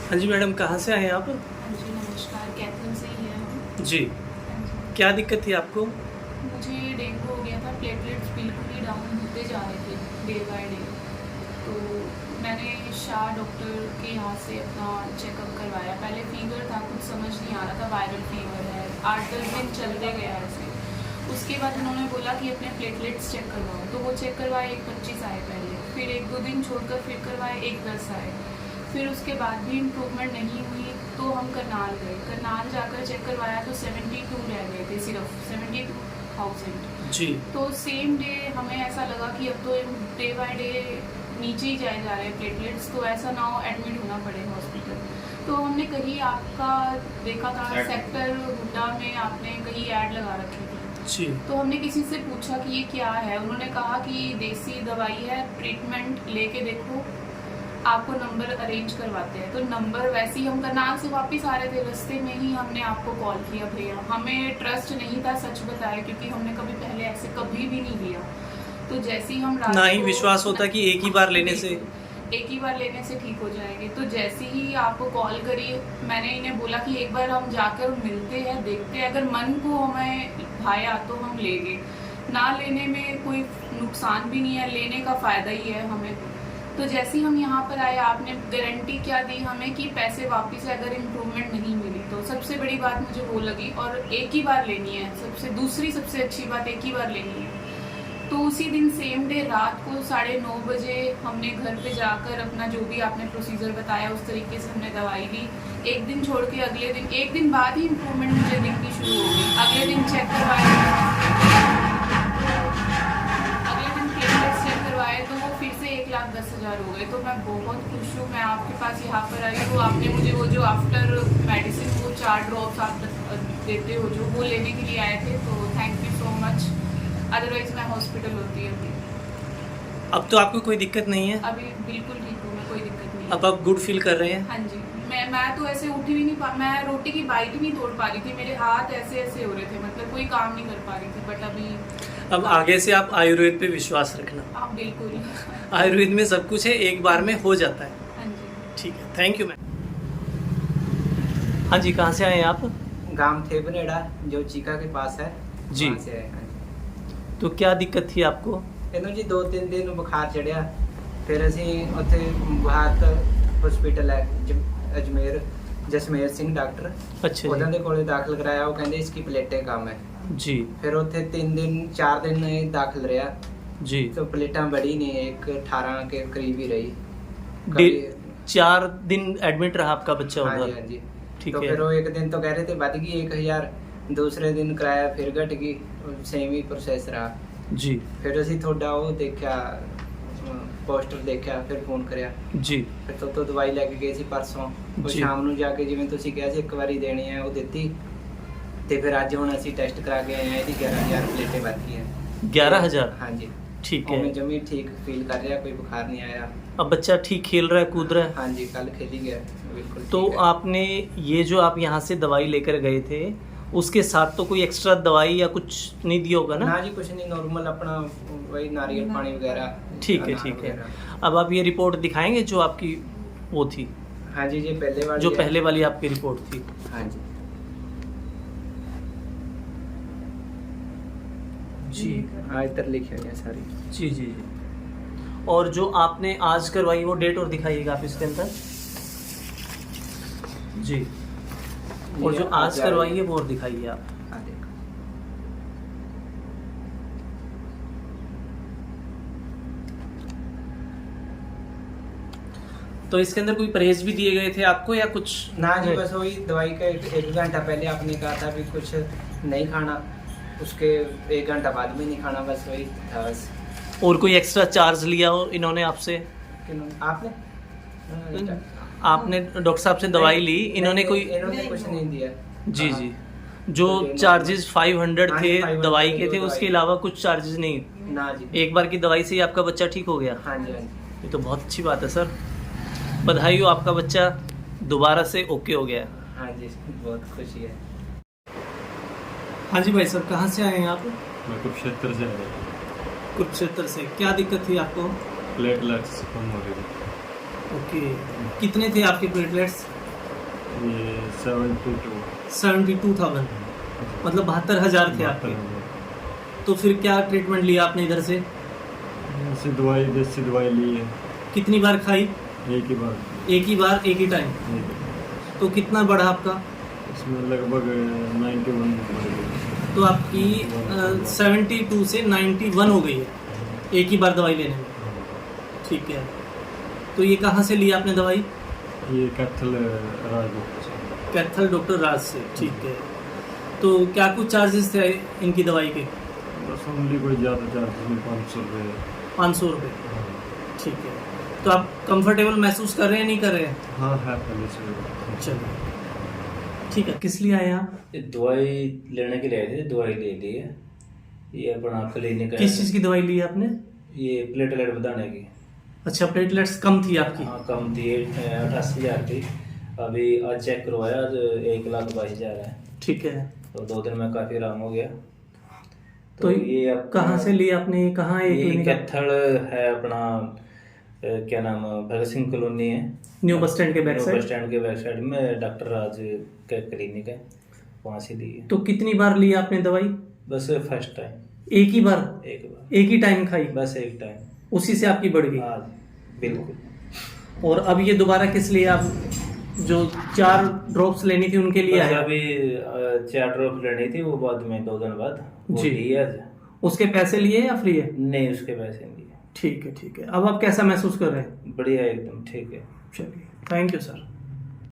हाँ जी मैडम, कहाँ से आए हैं आप? हाँ जी, नमस्कार। कैथल से ही है हम। जी। हाँ जी। क्या दिक्कत थी आपको? मुझे डेंगू हो गया था, प्लेटलेट्स बिल्कुल ही डाउन होते जा रहे थे डे बाय डे। तो मैंने शाह डॉक्टर के यहाँ से अपना चेकअप करवाया। पहले फीवर था, कुछ समझ नहीं आ रहा था, वायरल फीवर है, 8-10 दिन चलते गया ऐसे। उसके बाद उन्होंने बोला कि अपने प्लेटलेट्स चेक करवाओ, तो वो चेक करवाए, 1-25 आए पहले, फिर 1-2 दिन छोड़कर फिर करवाए, 1-10 आए। फिर उसके बाद भी इम्प्रूवमेंट नहीं हुई तो हम करनाल गए। करनाल जाकर चेक करवाया तो 72 रह गए थे, सिर्फ 72,000। जी। तो सेम डे हमें ऐसा लगा कि अब तो डे बाय डे नीचे ही जाए जा रहे हैं प्लेटलेट्स, तो ऐसा ना हो एडमिट होना पड़े हॉस्पिटल। तो हमने कहीं आपका देखा था, सेक्टर हुड्डा में आपने कहीं ऐड लगा रखी थी। जी। तो हमने किसी से पूछा कि ये क्या है, उन्होंने कहा कि देसी दवाई है, ट्रीटमेंट लेके देखो, आपको नंबर अरेंज करवाते हैं। तो नंबर वैसे ही हम करनाल से वापस आ रहे थे, रास्ते में ही हमने आपको कॉल किया भैया। हमें ट्रस्ट नहीं था, सच बताया, क्योंकि हमने कभी पहले ऐसे कभी भी नहीं लिया। तो जैसे ही हम रात ना ही को विश्वास होता कि एक ही बार लेने से। एक ही बार लेने से ठीक हो जाएंगे। तो जैसे ही आपको कॉल करी, मैंने इन्हें बोला कि एक बार हम जाकर मिलते हैं, देखते हैं, अगर मन को हमें भाया तो हम लेंगे, ना लेने में कोई नुकसान भी नहीं है, लेने का फ़ायदा ही है हमें। तो जैसे ही हम यहाँ पर आए, आपने गारंटी क्या दी हमें कि पैसे वापस है अगर इम्प्रूवमेंट नहीं मिली तो। सबसे बड़ी बात मुझे वो लगी, और एक ही बार लेनी है, सबसे अच्छी बात एक ही बार लेनी है। तो उसी दिन सेम डे रात को 9:30 बजे हमने घर पे जाकर अपना जो भी आपने प्रोसीजर बताया उस तरीके से हमने दवाई ली। एक दिन छोड़ के अगले दिन, एक दिन बाद ही इम्प्रूवमेंट मुझे दिखनी शुरू हो गई। अगले दिन चेक करवाया, अगले दिन प्लेटलेट्स चेक करवाए तो वो फिर से 1,10,000 हो गए। तो मैं बहुत खुश हूँ, मैं आपके पास यहाँ पर आई हूँ। आपने मुझे वो जो आफ्टर मेडिसिन वो 4 ड्रॉप्स आप देते हो जो, वो लेने के लिए आए थे, तो thank you so much. Otherwise मैं हॉस्पिटल होती अभी। अब तो आपको कोई दिक्कत नहीं है? अभी बिल्कुल ठीक हूँ मैं, कोई दिक्कत नहीं है। अब आप गुड फील कर रहे हैं? हाँ जी, मैं तो ऐसे उठी भी नहीं मैं रोटी की बाइट ही नहीं तोड़ पा रही थी, मेरे हाथ ऐसे ऐसे हो रहे थे, मतलब कोई काम नहीं कर पा रही थी। बट अभी अब आगे से आप आयुर्वेद पे विश्वास रखना। आप बिल्कुल। आयुर्वेद में सब कुछ है, एक बार में हो जाता है। हाँ जी। ठीक है, थैंक यू मैम। हाँ जी, कहाँ से आए हैं आप? गांव थे बनेड़ा जो चीका के पास है जी। वहाँ से आए हैं। तो क्या दिक्कत थी आपको? ਇਹਨੂੰ ਜੀ 2-3 ਦਿਨ ਬੁਖਾਰ ਚੜਿਆ, ਫਿਰ ਅਸੀਂ ਉੱਥੇ ਬਾਹਰ ਹਸਪੀਟਲ ਹੈ ਅਜਮੇਰ, ਜਸਮੇਰ ਸਿੰਘ ਡਾਕਟਰ, अच्छा ਉਹਨਾਂ जी। ਦੇ ਕੋਲੇ ਦਾਖਲ ਕਰਾਇਆ। ਉਹ ਕਹਿੰਦੇ ਇਸकी प्लेटें कम है। जी। ਫਿਰ ਉੱਥੇ 4 दिन ਇਹ ਦਾਖਲ ਰਿਹਾ। जी। तो प्लेटां बढ़ी नहीं, एक 18 के करीब ही रही। 4 दिन एडमिट रहा आपका बच्चा हाँ जी, उधर? हाँ जी। ठीक तो है। फिर वो एक दिन तो कह रहे थे बढ़ गई 1,000, दूसरे दिन कराया फिर घट गई, सेम ही प्रोसेस रहा। जी। ਫਿਰ ਅਸੀਂ ਤੁਹਾਡਾ ਉਹ ਦੇਖਿਆ, ਪੋਸਟਰ ਦੇਖਿਆ, ਫਿਰ ਫੋਨ ਕਰਿਆ। जी। ਫਿਰ ਤੋਂ ਦਵਾਈ ਲੈ ਕੇ ਗਏ ਸੀ ਪਰਸੋਂ। ਉਹ ਜੀ। ਸ਼ਾਮ ਨੂੰ ਜਾ ਕੇ ਜਿਵੇਂ ਤੁਸੀਂ ਕਿਹਾ ਸੀ ਇੱਕ ਵਾਰੀ ਦੇਣੀ ਹੈ ਉਹ ਦਿੱਤੀ, ਤੇ ਫਿਰ ਅੱਜ ਹੁਣ ਅਸੀਂ ਟੈਸਟ ਕਰਾ ਕੇ ਆਏ ਹਾਂ, ਇਹਦੀ 11,000 ਪਲੇਟੇ ਵੱਧ ਗਈਆਂ। 11,000? ਹਾਂਜੀ। ठीक ਉਹ ਮੈਂ है। ਜਮੀ ਠੀਕ ਫੀਲ ਕਰ ਰਿਹਾ, ਕੋਈ बुखार नहीं आया। अब बच्चा ठीक खेल रहा है, कूद रहा है? हाँ जी, कल खेल ही गया बिल्कुल। तो ठीक है। आपने ये जो आप यहाँ से दवाई लेकर गए थे, उसके साथ तो कोई एक्स्ट्रा दवाई या कुछ नहीं दिया होगा ना? ना जी, कुछ नहीं, नॉर्मल अपना वही नारियल पानी वगैरह। ठीक है, अनार ठीक है। वगैरह। अब आप ये रिपोर्ट दिखाएंगे जो आपकी वो थी, हाँ जी, ये पहले वाली जो है। पहले वाली आपकी रिपोर्ट थी? हाँ जी। जी। हाँ, इधर लिखे हुए हैं सारी। जी जी जी। और जो आपने आज करवाई वो डेट और दिखाइएगा आप इसके अंदर। जी। और ये जो आज जा करवाई रही है वो और दिखाइए आप। हाँ, देखो। तो इसके अंदर कोई परहेज भी दिए गए थे आपको या कुछ? ना जी, नहीं। बस वही दवाई का एक घंटा पहले आपने कहा था भी कुछ नहीं खाना, उसके 1 घंटा बाद में नहीं खाना, बस वही था बस। और कोई एक्स्ट्रा चार्ज लिया हो इन्होंने आपसे? आपने आपने डॉक्टर साहब से दवाई ली, इन्होंने कोई? इन्होंने कुछ नहीं दिया। जी हाँ। जी। जो तो चार्जेस 500 हाँ, थे 500 दवाई के वो थे, दवाई। उसके अलावा कुछ चार्जेस नहीं? ना जी। एक बार की दवाई से ही आपका बच्चा ठीक हो गया? हाँ जी, हाँ जी। ये तो बहुत अच्छी बात है सर, बधाई हो, आपका बच्चा दोबारा से ओके हो गया। हाँ जी, बहुत खुशी है। हाँ जी भाई साहब, कहाँ से आए हैं आप? मैं कुरुक्षेत्र से आया। कुरुक्षेत्र से। क्या दिक्कत थी आपको? प्लेटलेट्स कम हो रही थी। ओके, कितने थे आपके प्लेटलेट्स? ये 72 72,000, मतलब 72,000 थे आपके। तो फिर क्या ट्रीटमेंट लिया आपने इधर से? ऐसी दवाई, देसी दवाई ली है, कितनी बार खाई? एक ही बार। एक ही बार, एक ही टाइम। तो कितना बढ़ा आपका? इसमें लगभग 91 बढ़ गई। तो आपकी 72 से 91 हो गई है एक ही बार दवाई लेने में। ठीक है। तो ये कहाँ से लिया आपने दवाई? ये कैथल राज कैथल डॉक्टर राज से। ठीक है। तो क्या कुछ चार्जेस थे इनकी दवाई के? बस ओनली कोई ज़्यादा चार्ज नहीं, 500 रुपये। 500 रुपये। ठीक है। तो आप कंफर्टेबल महसूस कर रहे हैं, नहीं कर रहे हैं? हाँ है पहले से। चलिए ठीक है। किस लिए आए आप? ये दवाई लेने के लिए आए थे, दवाई ले ली है। ये अपना क्लिनिक है। किस चीज़ की दवाई ली है आपने? ये प्लेटलेट बढ़ाने की। अच्छा, प्लेटलेट्स कम थी आपकी? हाँ कम थी, 88,000 थी। अभी आज चेक करवाया, आज 1,22,000 है। ठीक है। तो 2 दिन में काफ़ी आराम हो गया। तो ये अपना- कहाँ से लिया आपने? ये कहाँ है ये क्लिनिक? कैथल है अपना, क्या नाम, भगत सिंह कॉलोनी है, न्यू बस स्टैंड के back new side? Bus stand के बैक साइड में डॉक्टर राज का क्लिनिक है, वहाँ से ली है। तो कितनी बार ली आपने दवाई? बस फर्स्ट टाइम, एक ही बार? एक बार, एक ही टाइम खाई? बस एक टाइम। उसी से आपकी बढ़ गई? हाँ बिल्कुल। और अब ये दोबारा किस लिए? आप जो 4 ड्रॉप्स लेनी थी उनके लिए बस आए? अभी 4 ड्रॉप लेनी थी, वो बाद में 2 दिन बाद वो जी। ली है आज। उसके पैसे लिए या फ्री है? नहीं, उसके पैसे नहीं लिए। ठीक है ठीक है। अब आप कैसा महसूस कर रहे हैं? बढ़िया, एकदम ठीक है। चलिए, थैंक यू सर।